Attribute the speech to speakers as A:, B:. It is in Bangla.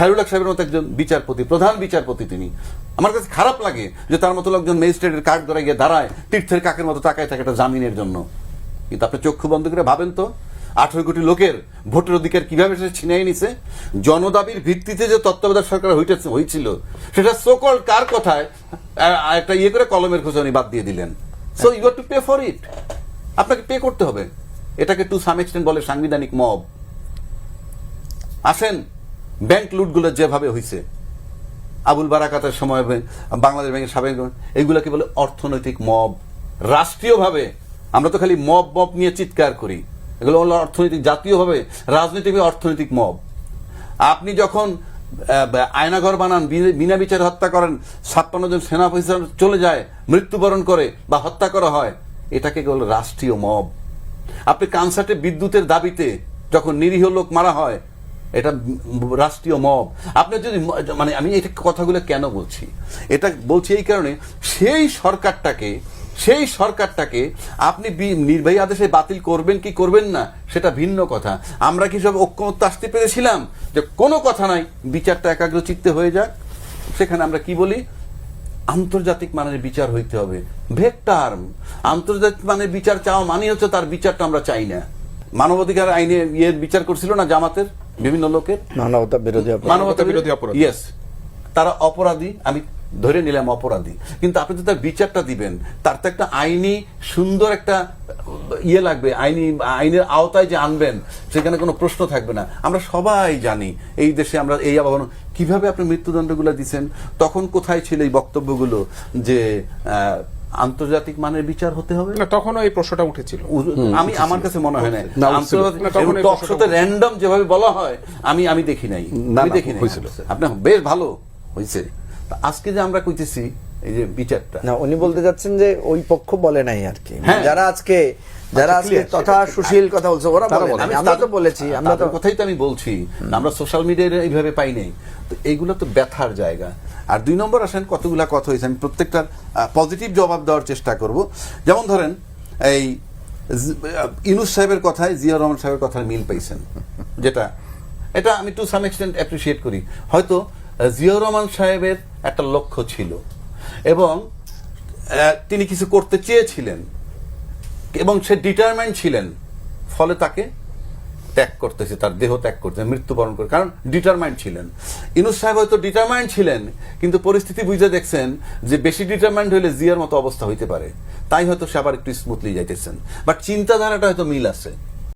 A: খায়রুল হক সাহেবের মতো একজন বিচারপতি, প্রধান বিচারপতি তিনি, আমার কাছে খারাপ লাগে যে তার মতো লোকজন ম্যাজিস্ট্রেটের কাঠ ধরে গিয়ে দাঁড়ায় তীর্থের কাকের মতো তাকায় থাকে একটা জামিনের জন্য। কিন্তু আপনি চক্ষু বন্ধ করে ভাবেন তো 18 কোটি লোকের ভোটের অধিকার কিভাবে সে ছিনিয়ে নিছে। জনদাবির ভিত্তিতে যে তত্ত্বাবধায়ক সরকার হয়েছিল সেটা সোকল কার কথায় একটা ইয়ে করে কলমের খোঁজনি বাদ দিয়ে দিলেন। So you have to pay for it, আপনাকে পে করতে হবে। এটাকে টু সাম এক্সটেন্ট বলে সাংবিধানিক মব। আসেন ব্যাংক লুটগুলো যেভাবে হয়েছে, আবুল বারাকাতের সময় বাংলাদেশ ব্যাংকের সাবেক, এগুলোকে বলে অর্থনৈতিক মব। রাষ্ট্রীয়ভাবে আমরা তো খালি মব মব নিয়ে চিৎকার করি, এগুলো হলো অর্থনৈতিক, জাতীয়ভাবে রাজনৈতিক অর্থনৈতিক মব। আপনি যখন আয়নাঘর বানান, বিনা বিচারে হত্যা করেন, 56 জন সেনা অফিসার চলে যায়, মৃত্যুবরণ করে বা হত্যা করা হয়, এটাকে বলে রাষ্ট্রীয় মব। আপনি কানসার্টে বিদ্যুতের দাবিতে যখন নিরীহ লোক মারা হয়, এটা রাষ্ট্রীয় মব। আপনি যদি মানে আমি এটা কথাগুলো কেন বলছি, এটা বলছি এই কারণে সেই সরকারটাকে আপনি নির্বাহী আদেশে বাতিল করবেন কি করবেন না সেটা ভিন্ন কথা। আমরা কি সব ঐক্যমত্য আসতে পেরেছিলাম যে কোনো কথা নাই, বিচারটা একাগ্র চিত্তে হয়ে যাক। সেখানে আমরা কি বলি, আন্তর্জাতিক মানের বিচার হইতে হবে। ভেগ টার্ম, আন্তর্জাতিক মানের বিচার চাওয়া মানে হচ্ছে তার বিচারটা আমরা চাই না। মানবাধিকার আইনে বিচার করছিল না জামাতের বিভিন্ন লোকের, মানবতা বিরোধী অপরাধ, ইয়েস, তারা অপরাধী, আমি ধরে নিলাম অপরাধী, কিন্তু আপনি তো তার বিচারটা দিবেন, তার তো একটা আইনি সুন্দর একটা ইয়ে লাগবে, আইনের আওতায় যে আনবেন সেখানে কোনো প্রশ্ন থাকবে না। আমরা সবাই জানি এই দেশে আমরা এই আবহাওয়া কিভাবে আপনি মৃত্যুদণ্ডগুলো দিচ্ছেন, তখন কোথায় ছিল এই বক্তব্যগুলো যে আন্তর্জাতিক মানের বিচার হতে হবে?
B: তখন এই প্রশ্নটা উঠেছিল,
A: আমার কাছে মনে হয় না র্যান্ডম যেভাবে বলা হয়, আমি দেখি নাই। আপনার বেশ ভালো হয়েছে। আজকে যে আমরা কইতেছি এই যে বিচারটা,
C: না উনি বলতে যাচ্ছেন যে ওই পক্ষ বলে নাই আর কি, যারা আজকে তথা সুশীল কথা বলছে ওরা বলে নাই, আমরা তো বলেছি, আমরা তো
A: কথাই তো আমি বলছি, আমরা সোশ্যাল মিডিয়ায় এইভাবে পাই নাই। তো এইগুলো তো ব্যথার জায়গা। আর 2 নম্বর আসেন কতগুলা কথা হয়েছে, আমি প্রত্যেকটার পজিটিভ জবাব দেওয়ার চেষ্টা করব। যেমন ধরেন এই ইউনূস সাহেবের কথায় জিয়াউর রহমান সাহেবের কথার মিল পাইছেন, এটা আমি টু সাম এক্সটেন্ট অ্যাপ্রিশিয়েট করি। হয়তো জিয়াউর রহমান সাহেবের একটা লক্ষ্য ছিল এবং তিনি কিছু করতে চেয়েছিলেন এবং সে ডিটারমাইন্ড ছিলেন, ফলে তাকে ত্যাগ করতেছে, তার দেহ ত্যাগ করতেছে, মৃত্যুবরণ করে, কারণ ডিটারমাইন্ড ছিলেন। ইউনূস সাহেব হয়তো ডিটারমাইন্ড ছিলেন, কিন্তু পরিস্থিতি বুঝে দেখছেন যে বেশি ডিটারমাইন্ড হইলে জিয়ার মতো অবস্থা হইতে পারে, তাই হয়তো সে আবার একটু স্মুথলি যাইতেছেন। বাট চিন্তাধারাটা হয়তো মিল আছে।